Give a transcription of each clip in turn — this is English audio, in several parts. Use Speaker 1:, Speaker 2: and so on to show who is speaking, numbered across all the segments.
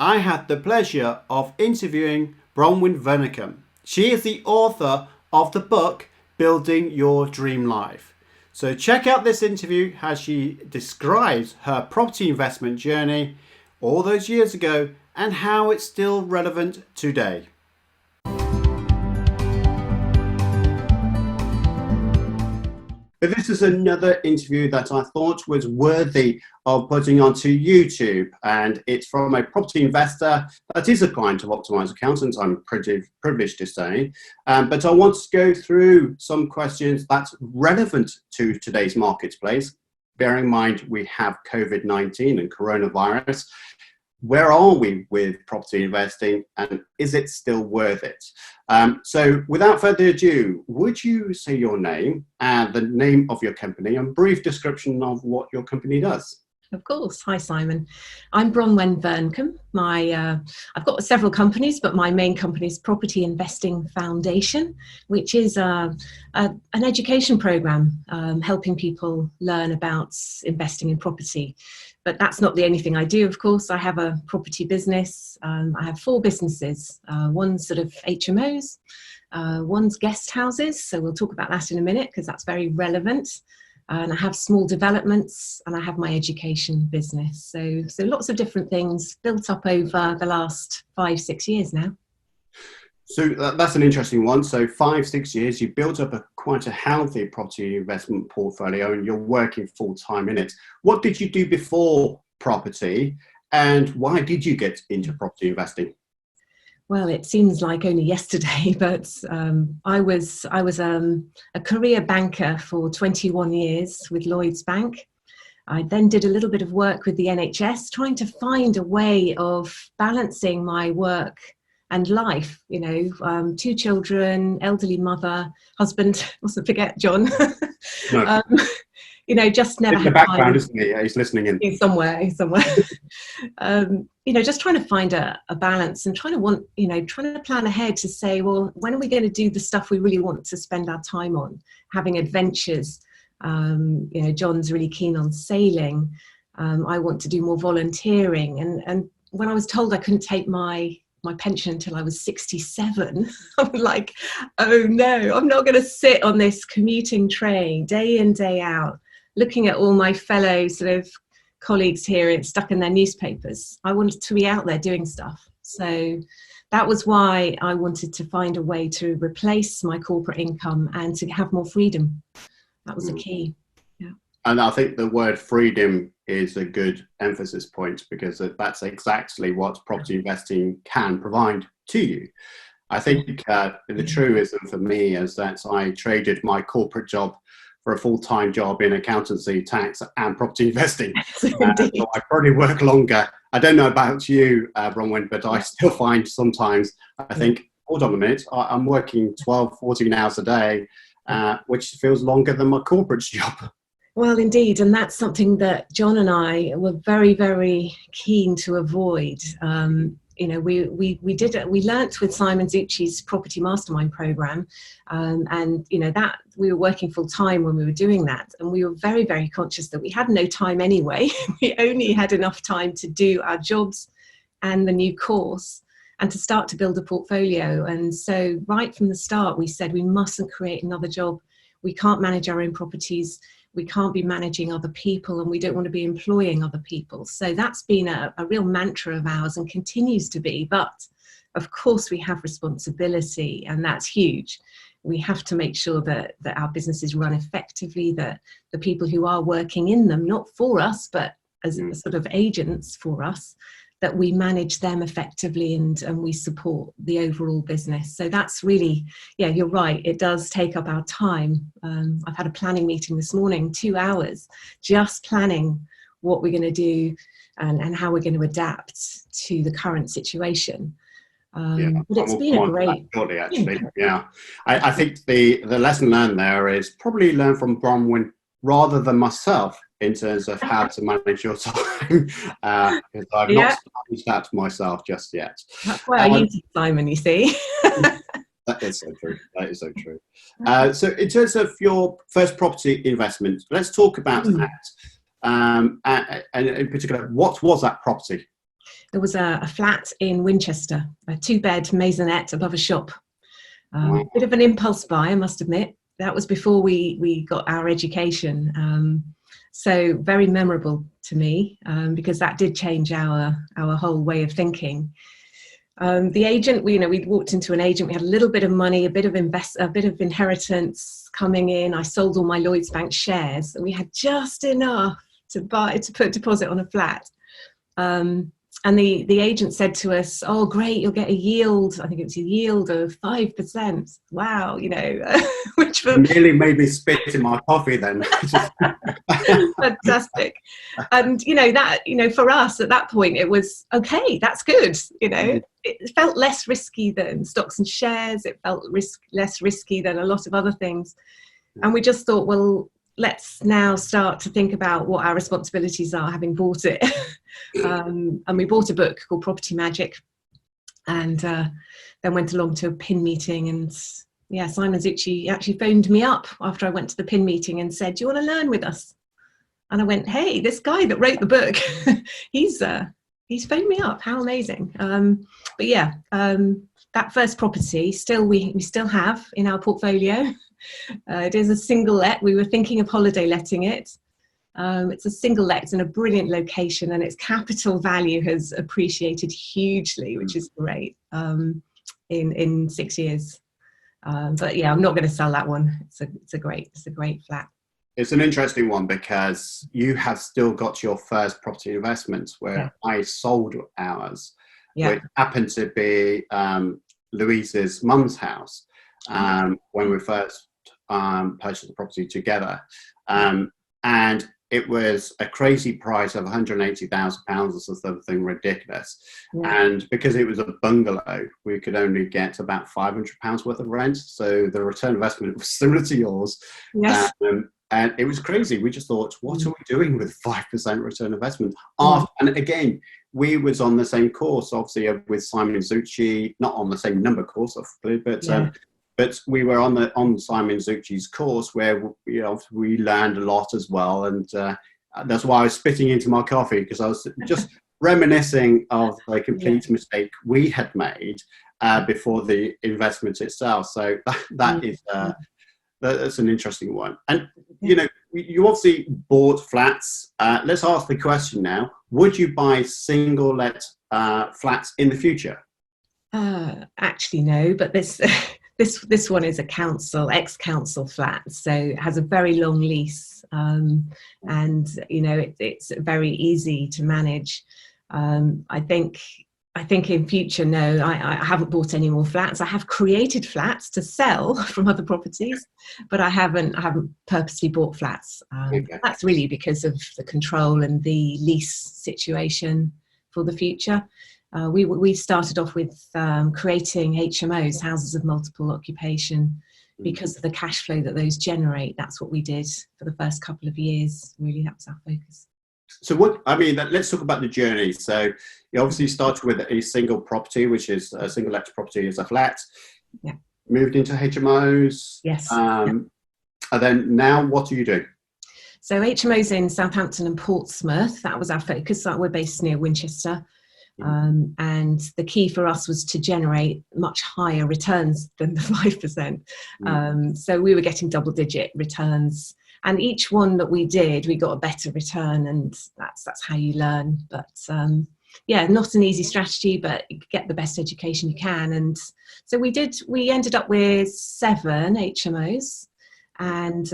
Speaker 1: I had the pleasure of interviewing Bronwen Vearncombe. She is the author of the book Building Your Dream Life. So check out this interview as she describes her property investment journey all those years ago and how it's still relevant today. But this is another interview that I thought was worthy of putting onto YouTube, and it's from a property investor that is a client of Optimise Accountants, I'm privileged to say. But I want to go through some questions that's relevant to today's marketplace. Bearing in mind we have COVID-19 and coronavirus. Where are we with property investing, and is it still worth it? So without further ado, would you say your name and the name of your company and brief description of what your company does?
Speaker 2: Of course. Hi, Simon. I'm Bronwen Vearncombe. I've got several companies, but my main company is Property Investing Foundation, which is an education program helping people learn about investing in property. But that's not the only thing I do, of course. I have a property business. I have 4 businesses. One's sort of HMOs, one's guest houses. So we'll talk about that in a minute because that's very relevant. And I have small developments, and I have my education business. So lots of different things built up over the last 5-6 years now.
Speaker 1: So that's an interesting one. So 5-6 years, you built up quite a healthy property investment portfolio, and you're working full time in it. What did you do before property, and why did you get into property investing?
Speaker 2: Well, it seems like only yesterday, but I was a career banker for 21 years with Lloyds Bank. I then did a little bit of work with the NHS, trying to find a way of balancing my work and life. 2 children, elderly mother, husband. Mustn't forget John.
Speaker 1: No.
Speaker 2: Just never
Speaker 1: in
Speaker 2: had
Speaker 1: the background,
Speaker 2: time.
Speaker 1: isn't he? He's listening in.
Speaker 2: He's somewhere. Just trying to find a balance and trying to plan ahead to say, well, when are we going to do the stuff we really want to spend our time on, having adventures? John's really keen on sailing. I want to do more volunteering. And when I was told I couldn't take my pension until I was 67, I was like, oh no, I'm not going to sit on this commuting train day in, day out, looking at all my fellow sort of colleagues here stuck in their newspapers. I wanted to be out there doing stuff. So that was why I wanted to find a way to replace my corporate income and to have more freedom. That was a key. Yeah.
Speaker 1: And I think the word freedom is a good emphasis point, because that's exactly what property investing can provide to you. I think the truism for me is that I traded my corporate job for a full-time job in accountancy, tax and property investing. So I probably work longer. I don't know about you, Bronwen, but I still find sometimes I think, hold on a minute, I'm working 12, 14 hours a day, which feels longer than my corporate job.
Speaker 2: Well, indeed. And that's something that John and I were very, very keen to avoid. We learnt with Simon Misiewicz property mastermind program, and that we were working full time when we were doing that, and we were very, very conscious that we had no time anyway. We only had enough time to do our jobs and the new course and to start to build a portfolio. And so right from the start we said we mustn't create another job. We can't manage our own properties. We can't be managing other people, and we don't want to be employing other people. So that's been a real mantra of ours and continues to be. But of course we have responsibility, and that's huge. We have to make sure that our businesses run effectively, that the people who are working in them, not for us, but as sort of agents for us, that we manage them effectively and we support the overall business. So that's really, yeah, you're right. It does take up our time. I've had a planning meeting this morning, 2 hours, just planning what we're going to do and how we're going to adapt to the current situation. But it's been a great...
Speaker 1: Shortly, actually. Yeah. I think the lesson learned there is probably learn from Bronwen rather than myself, in terms of how to manage your time, because I've not managed that myself just yet.
Speaker 2: That's why I use Simon, you see.
Speaker 1: That is so true. That is so true. So in terms of your first property investment, let's talk about that. And in particular, what was that property?
Speaker 2: There was a flat in Winchester, a 2-bed maisonette above a shop. Bit of an impulse buy, I must admit. That was before we got our education. So very memorable to me, because that did change our whole way of thinking. The agent, we walked into an agent. We had a little bit of money, a bit of inheritance coming in. I sold all my Lloyds Bank shares, and we had just enough to put a deposit on a flat. And the agent said to us, "Oh, great, you'll get a yield." I think it was a yield of 5%. Wow, which for
Speaker 1: nearly made me spit in my coffee then.
Speaker 2: Fantastic. And for us at that point, it was okay, that's good. It felt less risky than stocks and shares. It felt less risky than a lot of other things. And we just thought, well, let's now start to think about what our responsibilities are, having bought it. And we bought a book called Property Magic, and then went along to a PIN meeting. And Simon Misiewicz actually phoned me up after I went to the PIN meeting and said, "Do you want to learn with us?" And I went, "Hey, this guy that wrote the book, he's phoned me up. How amazing!" That first property we still have in our portfolio. It is a single let. We were thinking of holiday letting it. It's a single let. It's in a brilliant location, and its capital value has appreciated hugely, which is great, in 6 years. But I'm not going to sell that one. It's a great flat.
Speaker 1: It's an interesting one because you have still got your first property investment where I sold ours, which happened to be Louise's mum's house when we first purchased the property together. And it was a crazy price of £180,000 or something ridiculous. Yeah. And because it was a bungalow, we could only get about £500 worth of rent. So the return investment was similar to yours. Yes. And it was crazy. We just thought, what are we doing with 5% return investment? And again, we was on the same course, obviously, with Simon Misiewicz, not on the same number course, obviously, but we were on Simon Misiewicz course where we learned a lot as well, and that's why I was spitting into my coffee, because I was just reminiscing of the complete mistake we had made before the investment itself. So that's an interesting one. And you obviously bought flats. Let's ask the question now: would you buy single let flats in the future?
Speaker 2: Actually, no, but this one is a ex-council flat, so it has a very long lease, and it's very easy to manage. I think in future, no, I haven't bought any more flats. I have created flats to sell from other properties, but I haven't purposely bought flats. That's really because of the control and the lease situation for the future. We started off with creating HMOs, houses of multiple occupation, because of the cash flow that those generate. That's what we did for the first couple of years. Really, that was our focus.
Speaker 1: So let's talk about the journey. So you obviously started with a single property, which is a single let property as a flat.
Speaker 2: Yeah.
Speaker 1: Moved into HMOs.
Speaker 2: Yes.
Speaker 1: And then now what do you do?
Speaker 2: So HMOs in Southampton and Portsmouth, that was our focus. We're based near Winchester. And the key for us was to generate much higher returns than the 5%. So we were getting double-digit returns. And each one that we did, we got a better return, and that's how you learn. But not an easy strategy, but you get the best education you can. And so we ended up with 7 HMOs, and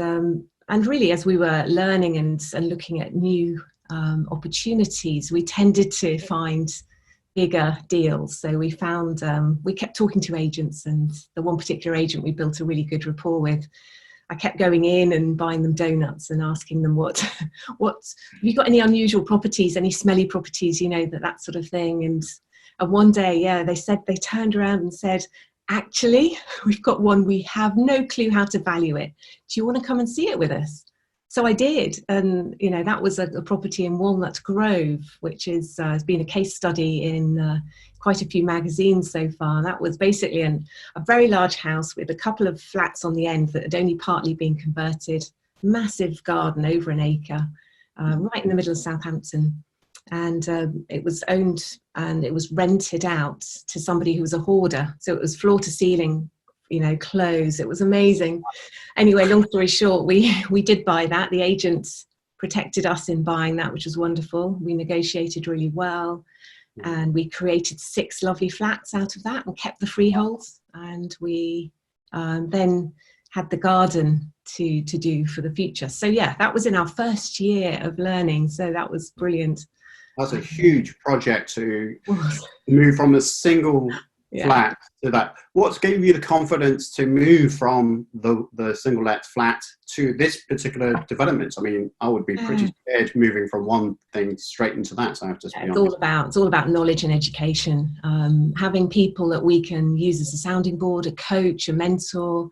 Speaker 2: really, as we were learning and looking at new opportunities, we tended to find bigger deals. So we found we kept talking to agents, and the one particular agent we built a really good rapport with. I kept going in and buying them donuts and asking them what have you got any unusual properties, any smelly properties, that sort of thing. And one day, they turned around and said, "Actually, we've got one. We have no clue how to value it. Do you want to come and see it with us?" So I did, and that was a property in Walnut Grove, which has been a case study in quite a few magazines so far. That was basically a very large house with a couple of flats on the end that had only partly been converted. Massive garden, over an acre, right in the middle of Southampton. and it was owned and it was rented out to somebody who was a hoarder. So it was floor to ceiling, clothes. It was amazing. Anyway, long story short, we did buy that. The agent protected us in buying that, which was wonderful. We negotiated really well, and we created 6 lovely flats out of that and kept the freeholds. And we then had the garden to do for the future. So yeah, that was in our first year of learning. So that was brilliant.
Speaker 1: That's a huge project to move from a single flat to that. What gave you the confidence to move from the single let flat to this particular development? I mean, I would be pretty scared moving from one thing straight into that. So I have to be honest.
Speaker 2: It's all about knowledge and education. Having people that we can use as a sounding board, a coach, a mentor.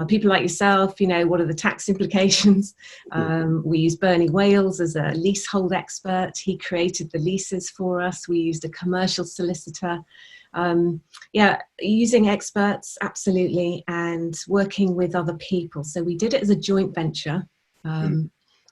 Speaker 2: People like yourself, what are the tax implications? We used Bernie Wales as a leasehold expert. He created the leases for us. We used a commercial solicitor. Using experts, absolutely, and working with other people. So we did it as a joint venture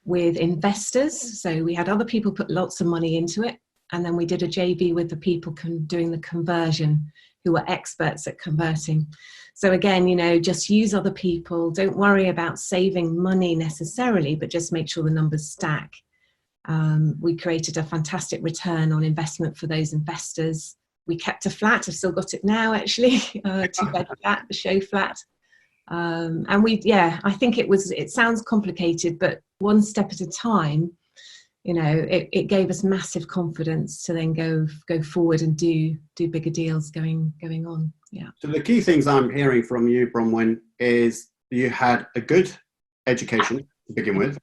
Speaker 2: with investors. So we had other people put lots of money into it. And then we did a JV with the people doing the conversion, who were experts at converting. So again, just use other people. Don't worry about saving money necessarily, but just make sure the numbers stack. We created a fantastic return on investment for those investors. We kept a flat. I've still got it now, actually, 2-bed flat, the show flat. And I think it sounds complicated, but one step at a time, it gave us massive confidence to then go forward and do bigger deals going on. Yeah.
Speaker 1: So the key things I'm hearing from you, Bronwen, is you had a good education to begin with.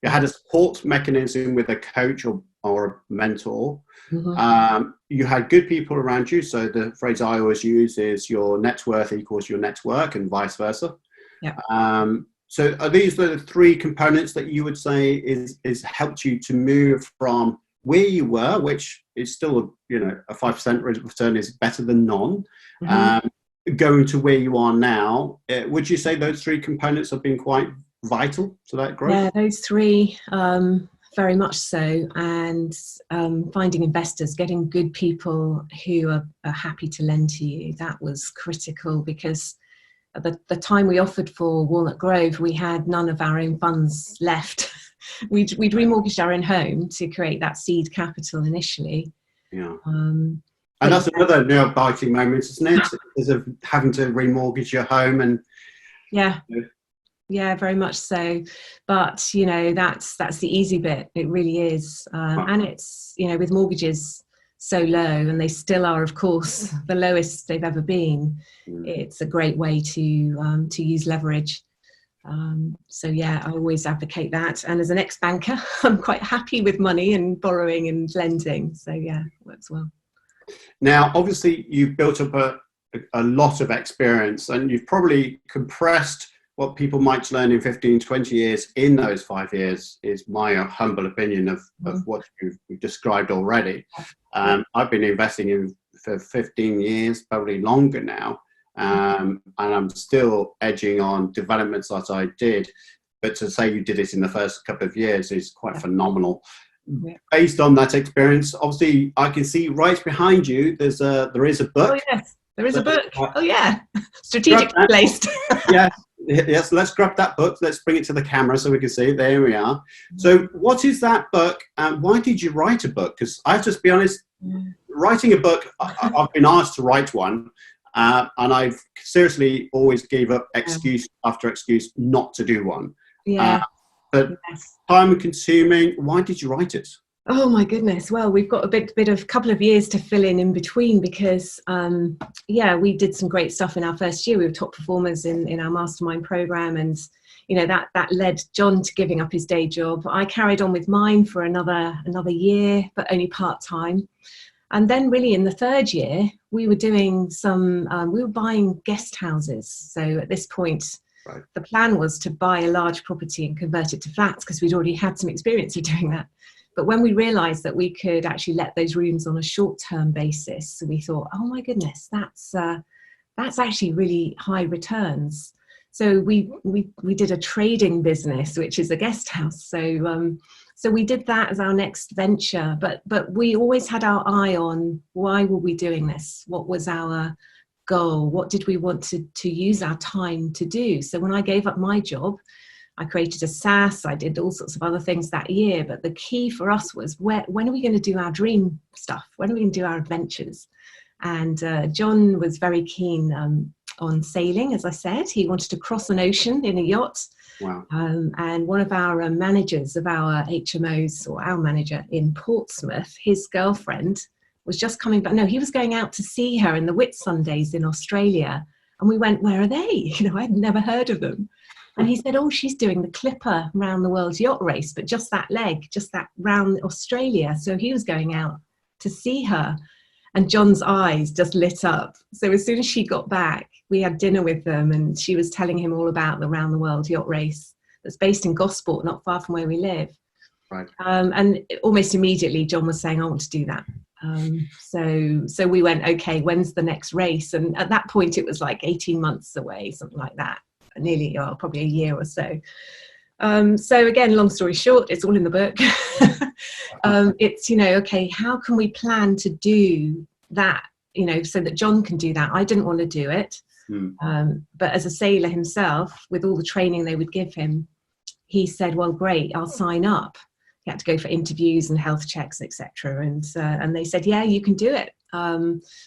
Speaker 1: You had a support mechanism with a coach or a mentor. Mm-hmm. You had good people around you. So the phrase I always use is your net worth equals your network, and vice versa.
Speaker 2: Yeah.
Speaker 1: So are these the 3 components that you would say is helped you to move from where you were, which is still, a 5% return is better than none, going to where you are now? Would you say those 3 components have been quite vital to that growth?
Speaker 2: Yeah, those 3, very much so. And finding investors, getting good people who are happy to lend to you, that was critical, because at the time we offered for Walnut Grove, we had none of our own funds left. We'd remortgaged our own home to create that seed capital initially.
Speaker 1: Yeah. And that's another nail-biting moment, isn't it? Is of having to remortgage your home and.
Speaker 2: Yeah. Yeah, very much so. But, that's the easy bit. It really is. And it's, with mortgages so low, and they still are, of course, the lowest they've ever been. It's a great way to use leverage. I always advocate that. And as an ex-banker, I'm quite happy with money and borrowing and lending. So yeah, it works well.
Speaker 1: Now, obviously, you've built up a lot of experience, and you've probably compressed what people might learn in 15, 20 years in those 5 years, is my humble opinion of what you've described already. I've been investing for 15 years, probably longer now. And I'm still edging on developments that I did. But to say you did it in the first couple of years is quite phenomenal. Yeah. Based on that experience, obviously, I can see right behind you, there is a book.
Speaker 2: Oh, yes, there is a book. Oh, yeah. Strategically placed.
Speaker 1: Yes, let's grab that book. Let's bring it to the camera so we can see it. There we are. So what is that book, and why did you write a book? Because I have to be honest, writing a book, I've been asked to write one, and I've seriously always gave up excuse after excuse not to do one.
Speaker 2: Yeah.
Speaker 1: But time consuming. Why did you write it?
Speaker 2: Oh my goodness. Well, we've got a couple of years to fill in between, because we did some great stuff in our first year. We were top performers in our mastermind program, and that led John to giving up his day job. I carried on with mine for another year, but only part-time. And then really in the 3rd year, we were doing we were buying guest houses. So at this point, the plan was to buy a large property and convert it to flats, because we'd already had some experience of doing that. But when we realised that we could actually let those rooms on a short-term basis, we thought, oh my goodness, that's actually really high returns. So we did a trading business, which is a guest house. So So we did that as our next venture, but we always had our eye on why were we doing this? What was our goal? What did we want to use our time to do? So when I gave up my job, I created a SaaS, I did all sorts of other things that year, but the key for us was when are we going to do our dream stuff? When are we going to do our adventures? And John was very keen on sailing, as I said. He wanted to cross an ocean in a yacht.
Speaker 1: Wow.
Speaker 2: And one of our managers of our HMOs, or our manager in Portsmouth, his girlfriend was just coming back. No, he was going out to see her in the Whitsundays in Australia. And we went, where are they? I'd never heard of them. And he said, oh, she's doing the Clipper round the world's yacht race, but just that leg, just that round Australia. So he was going out to see her. And John's eyes just lit up. So as soon as she got back, we had dinner with them, and she was telling him all about the round the world yacht race that's based in Gosport, not far from where we live.
Speaker 1: Right.
Speaker 2: And almost immediately, John was saying, I want to do that. So we went, okay, when's the next race? And at that point, it was like 18 months away, something like that. Nearly, probably a year or so. So again, long story short, it's all in the book. It's, okay, how can we plan to do that, so that John can do that? I didn't want to do it. But as a sailor himself, with all the training they would give him, he said, well, great, I'll sign up. He had to go for interviews and health checks, etc. And they said, yeah, you can do it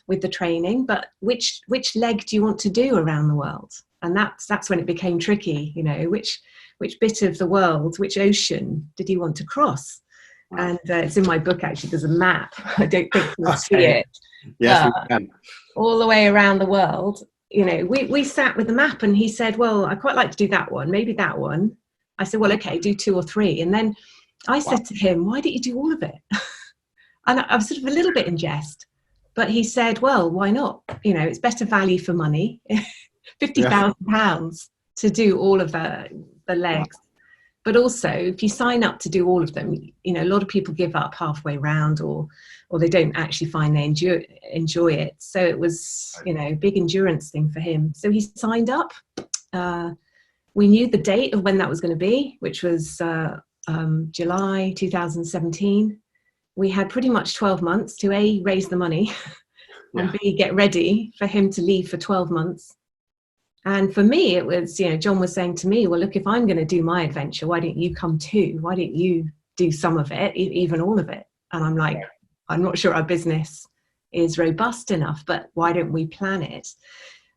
Speaker 2: with the training, but which leg do you want to do around the world? And that's when it became tricky, which bit of the world, which ocean did you want to cross? Wow. And it's in my book, actually. There's a map. I don't think you'll see it.
Speaker 1: Yes, we can.
Speaker 2: All the way around the world. We sat with the map, and he said, well, I quite like to do that one, maybe that one. I said, well, okay, do 2 or 3. And then I said to him, why don't you do all of it? And I was sort of a little bit in jest. But he said, well, why not? It's better value for money. £50,000 to do all of the legs. But also, if you sign up to do all of them, a lot of people give up halfway round, or they don't actually find they enjoy it. So it was, a big endurance thing for him. So he signed up. We knew the date of when that was going to be, which was July 2017. We had pretty much 12 months to A, raise the money, and B, get ready for him to leave for 12 months. And for me, it was, John was saying to me, well, look, if I'm going to do my adventure, why don't you come too? Why don't you do some of it, even all of it? And I'm like, I'm not sure our business is robust enough, but why don't we plan it?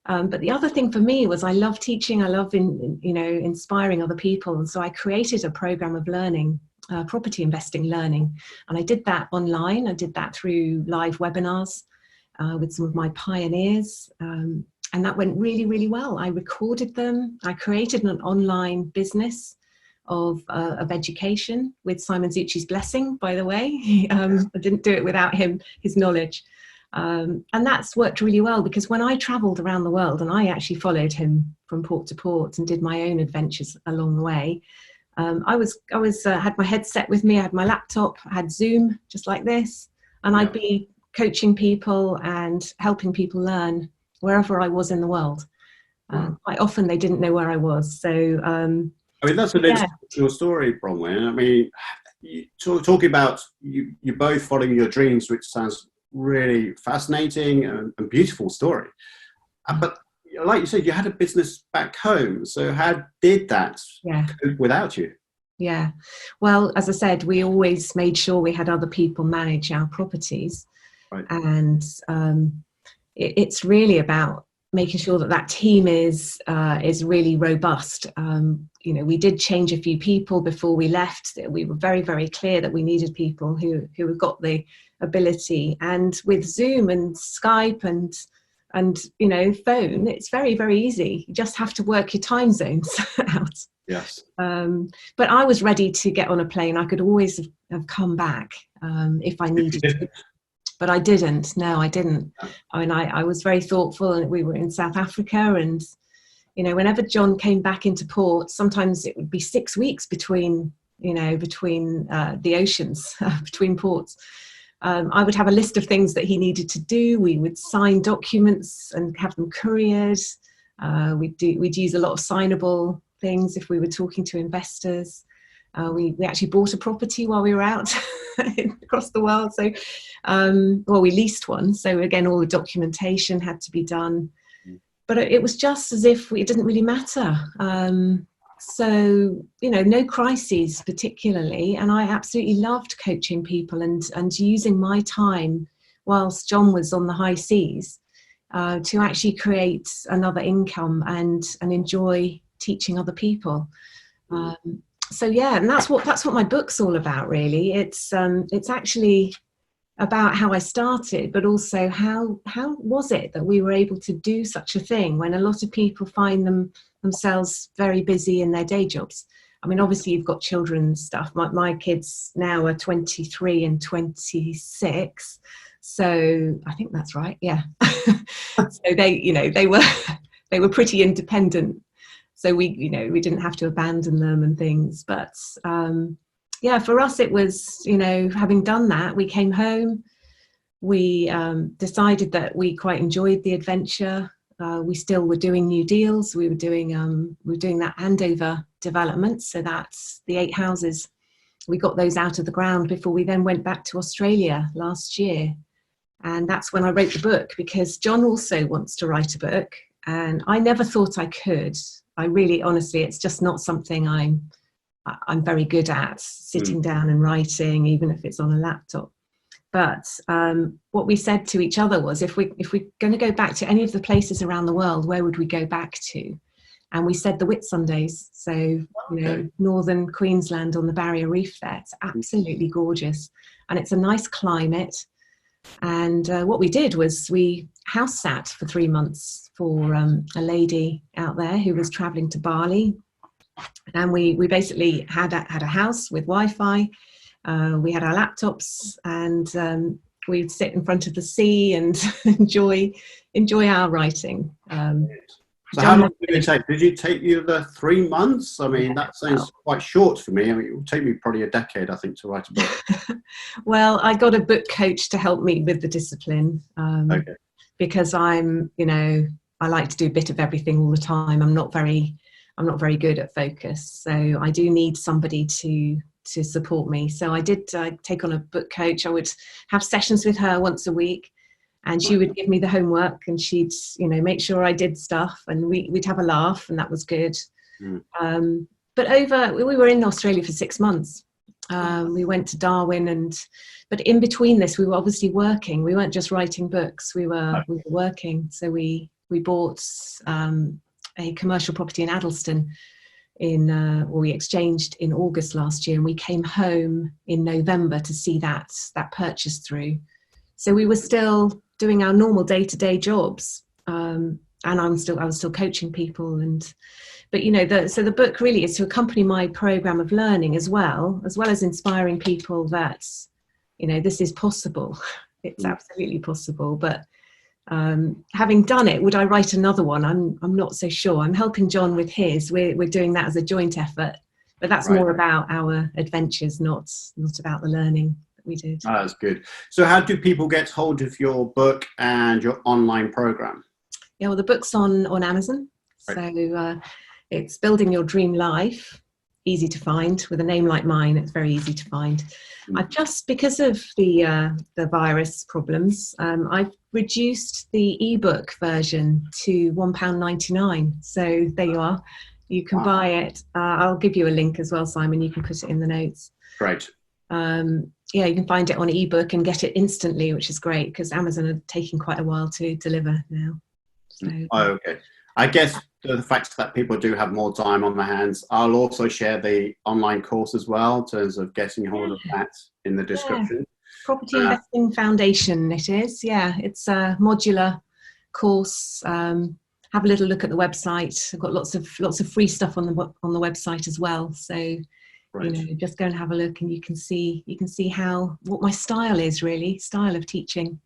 Speaker 2: But the other thing for me was I love teaching. I love, inspiring other people. And so I created a program of learning, property investing learning. And I did that online. I did that through live webinars with some of my pioneers. And that went really, really well. I recorded them. I created an online business of education with Simon Misiewicz' blessing, by the way. I didn't do it without his knowledge. And that's worked really well, because when I traveled around the world, and I actually followed him from port to port and did my own adventures along the way, I had my headset with me, I had my laptop, I had Zoom just like this, and I'd be coaching people and helping people learn wherever I was in the world. Quite often they didn't know where I was. So
Speaker 1: that's an inspirational story, Bronwen. Talking about you both following your dreams, which sounds really fascinating and beautiful story. But like you said, you had a business back home. So how did that cope without you?
Speaker 2: Yeah. Well, as I said, we always made sure we had other people manage our properties.
Speaker 1: Right.
Speaker 2: And it's really about making sure that team is really robust. We did change a few people before we left. We were very, very clear that we needed people who have got the ability. And with Zoom and Skype and phone, it's very, very easy. You just have to work your time zones out.
Speaker 1: Yes.
Speaker 2: But I was ready to get on a plane. I could always have come back if I needed to. But I didn't. No, I didn't. I was very thoughtful, and we were in South Africa, and whenever John came back into port, sometimes it would be 6 weeks between the oceans, between ports. I would have a list of things that he needed to do. We would sign documents and have them couriered. We'd use a lot of signable things if we were talking to investors. We actually bought a property while we were out across the world. So, well, we leased one. So again, all the documentation had to be done. But it was just as if it didn't really matter. So, you know, no crises particularly. And I absolutely loved coaching people and using my time whilst John was on the high seas to actually create another income and enjoy teaching other people. So yeah, and that's what my book's all about, really. It's actually about how I started, but also how was it that we were able to do such a thing when a lot of people find themselves very busy in their day jobs. I mean, obviously you've got children and stuff. My kids now are 23 and 26, so I think that's right. Yeah. So they were pretty independent. So we didn't have to abandon them and things. But yeah, for us, it was, having done that, we came home, we decided that we quite enjoyed the adventure. We still were doing new deals. We were doing that handover development. So that's the 8 houses. We got those out of the ground before we then went back to Australia last year. And that's when I wrote the book, because John also wants to write a book. And I never thought I could. I really, honestly, it's just not something I'm very good at, sitting down and writing, even if it's on a laptop. But what we said to each other was, if we're going to go back to any of the places around the world, where would we go back to? And we said the Whitsundays. So, northern Queensland on the Barrier Reef there. It's absolutely gorgeous. And it's a nice climate. And what we did was we house sat for 3 months for a lady out there who was traveling to Bali. And we basically had a house with Wi-Fi. We had our laptops, and we'd sit in front of the sea and enjoy our writing.
Speaker 1: So how long did it take? Did it take you the 3 months? I mean, that sounds quite short for me. I mean, it would take me probably a decade, I think, to write a book.
Speaker 2: Well, I got a book coach to help me with the discipline. Because I'm, I like to do a bit of everything all the time. I'm not very good at focus. So I do need somebody to support me. So I did take on a book coach. I would have sessions with her once a week, and she would give me the homework, and she'd, make sure I did stuff, and we'd have a laugh, and that was good. But we were in Australia for 6 months. We went to Darwin, but in between this, we were obviously working. We weren't just writing books. We were working. So we bought a commercial property in Addleston we exchanged in August last year, and we came home in November to see that purchase through. So we were still doing our normal day-to-day jobs, and I was still coaching people. But so the book really is to accompany my program of learning as well as inspiring people that this is possible. It's absolutely possible. But having done it, would I write another one? I'm not so sure. I'm helping John with his. We're doing that as a joint effort, but that's more about our adventures, not about the learning that we did.
Speaker 1: Oh, that's good. So how do people get hold of your book and your online program?
Speaker 2: Yeah, well, the book's on Amazon. Right. So it's Building Your Dream Life. Easy to find. With a name like mine, it's very easy to find. I've just, because of the virus problems, I've reduced the ebook version to £1.99. So there you are. You can buy it. I'll give you a link as well, Simon. You can put it in the notes.
Speaker 1: Great.
Speaker 2: You can find it on ebook and get it instantly, which is great, because Amazon are taking quite a while to deliver now. So,
Speaker 1: okay. I guess the fact that people do have more time on their hands, I'll also share the online course as well, in terms of getting hold of that in the description.
Speaker 2: Property Investing Foundation, it is. Yeah, it's a modular course. Have a little look at the website. I've got lots of free stuff on the website as well. So just go and have a look, and you can see what my style is, really, style of teaching.